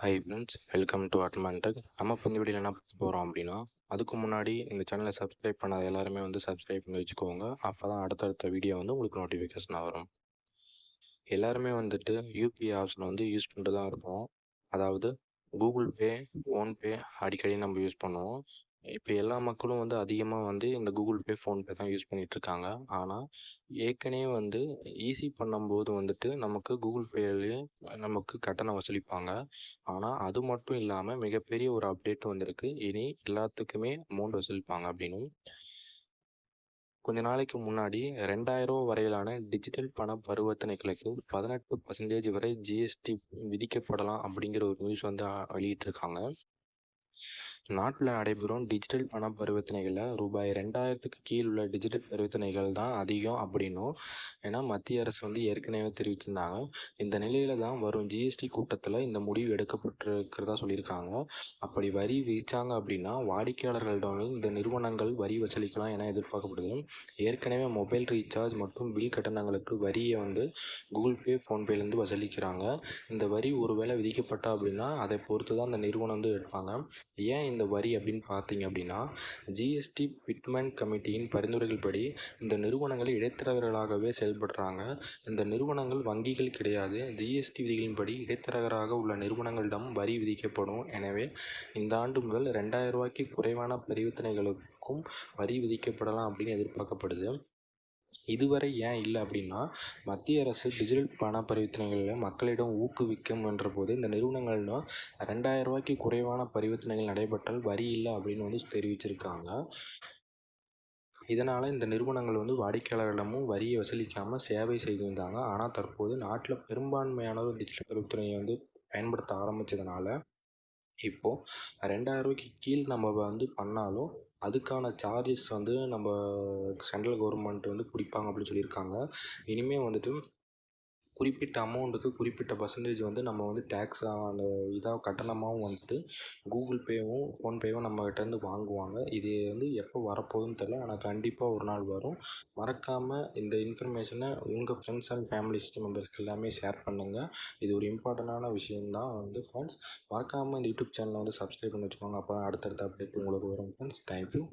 Hi friends, welcome to அட்மான்டெக். நம்ம இப்போ இந்த வீடியோவில் என்ன பார்க்க போகிறோம் அப்படின்னா, அதுக்கு முன்னாடி இந்த சேனலை சப்ஸ்கிரைப் பண்ணாத எல்லாருமே வந்து சப்ஸ்கிரைப் பண்ணி வச்சுக்கோங்க. அப்போ தான் அடுத்தடுத்த வீடியோ வந்து உங்களுக்கு நோட்டிஃபிகேஷனாக வரும். எல்லாருமே வந்துட்டு யூபிஐ ஆப்ஷனை வந்து யூஸ் பண்ணிட்டு தான் இருப்போம். அதாவது கூகுள் பே, ஃபோன்பே அடிக்கடி நம்ம யூஸ் பண்ணுவோம். இப்போ எல்லா மக்களும் வந்து அதிகமாக வந்து இந்த கூகுள் பே, ஃபோன்பே தான் யூஸ் பண்ணிகிட்ருக்காங்க. ஆனால் ஏற்கனவே வந்து ஈஸி பண்ணும்போது வந்துட்டு நமக்கு கூகுள் பேலேயே நமக்கு கட்டணம் வசூலிப்பாங்க. ஆனால் அது மட்டும் இல்லாமல் மிகப்பெரிய ஒரு அப்டேட் வந்திருக்கு. இனி எல்லாத்துக்குமே அமௌண்ட் வசூலிப்பாங்க அப்படின்னு. கொஞ்ச நாளைக்கு முன்னாடி ரூ. 2000 வரையிலான டிஜிட்டல் பண பரிவர்த்தனைகளுக்கு 18% வரை ஜிஎஸ்டி விதிக்கப்படலாம் அப்படிங்கிற ஒரு நியூஸ் வந்து வெளியிட்டிருக்காங்க. நாட்டில் நடைபெறும் டிஜிட்டல் பண பரிவர்த்தனைகளில் ரூபாய் 2000க்கு கீழ் உள்ள டிஜிட்டல் பரிவர்த்தனைகள் தான் அதிகம் அப்படின்னும் ஏன்னா மத்திய அரசு வந்து ஏற்கனவே தெரிவிச்சிருந்தாங்க. இந்த நிலையில தான் வரும் ஜிஎஸ்டி கூட்டத்தில் இந்த முடிவு எடுக்கப்பட்டிருக்கிறதா சொல்லியிருக்காங்க. அப்படி வரி விதிச்சாங்க அப்படின்னா வாடிக்கையாளர்களிடம் இந்த நிறுவனங்கள் வரி வசூலிக்கலாம் என எதிர்பார்க்கப்படுது. ஏற்கனவே மொபைல் ரீசார்ஜ் மற்றும் பில் கட்டணங்களுக்கு வரியை வந்து கூகுள் பே, ஃபோன்பேலேருந்து வசூலிக்கிறாங்க. இந்த வரி ஒருவேளை விதிக்கப்பட்டா அப்படின்னா அதை பொறுத்து தான் அந்த நிறுவனம் வந்து எடுப்பாங்க. ஏன் இந்த வரி அப்படின்னு பார்த்தீங்க அப்படின்னா, ஜிஎஸ்டி பிட்மெண்ட் கமிட்டியின் பரிந்துரைகள் படி இந்த நிறுவனங்கள் இடைத்தரகர்களாகவே செயல்படுறாங்க. இந்த நிறுவனங்கள் வங்கிகள் கிடையாது. ஜிஎஸ்டி விதிகளின்படி இடைத்தரகராக உள்ள நிறுவனங்களிடம் வரி விதிக்கப்படும். எனவே இந்த ஆண்டு முதல் ரூ. 2000க்கு குறைவான பரிவர்த்தனைகளுக்கும் வரி விதிக்கப்படலாம் அப்படின்னு எதிர்பார்க்கப்படுது. இதுவரை ஏன் இல்லை அப்படின்னா, மத்திய அரசு டிஜிட்டல் பண பரிவர்த்தனைகளில் மக்களிடம் ஊக்குவிக்கும் என்ற போது இந்த நிறுவனங்களிடம் ரூ. 2000க்கு குறைவான பரிவர்த்தனைகள் நடைபெற்றால் வரி இல்லை அப்படின்னு வந்து தெரிவிச்சிருக்காங்க. இதனால் இந்த நிறுவனங்கள் வந்து வாடிக்கையாளர்களிடமும் வரியை வசூலிக்காமல் சேவை செய்து வந்தாங்க. ஆனால் தற்போது நாட்டில் பெரும்பான்மையானவர் டிஜிட்டல் பரிவர்த்தனையை வந்து பயன்படுத்த ஆரம்பித்ததுனால இப்போது ரூ. 2000க்கு கீழ் நம்ம வந்து பண்ணாலும் அதுக்கான சார்ஜஸ் வந்து நம்ம சென்ட்ரல் கவர்மெண்ட் வந்து பிடிப்பாங்க அப்படின்னு சொல்லியிருக்காங்க. இனிமேல் வந்துட்டு குறிப்பிட்ட அமௌண்ட்டுக்கு குறிப்பிட்ட பர்சன்டேஜ் வந்து நம்ம வந்து டேக்ஸ் அந்த இதாக கட்டணமாகவும் வந்துட்டு கூகுள் பேவும் ஃபோன்பேவும் நம்மகிட்டேருந்து வாங்குவாங்க. இது வந்து எப்போ வரப்போகுதுன்னு தெரில. ஆனால் கண்டிப்பாக ஒரு நாள் வரும். மறக்காமல் இந்த இன்ஃபர்மேஷனை உங்கள் ஃப்ரெண்ட்ஸ் அண்ட் ஃபேமிலிஸ் மெம்பர்ஸ்க்கு எல்லாமே ஷேர் பண்ணுங்கள். இது ஒரு இம்பார்ட்டண்டான விஷயந்தான் வந்து ஃப்ரெண்ட்ஸ். மறக்காமல் இந்த யூடியூப் சேனலை வந்து சப்ஸ்கிரைப் பண்ணி வச்சுக்கோங்க. அப்போ தான் அடுத்தடுத்த அப்டேட் உங்களுக்கு வரும் ஃப்ரெண்ட்ஸ். தேங்க்யூ.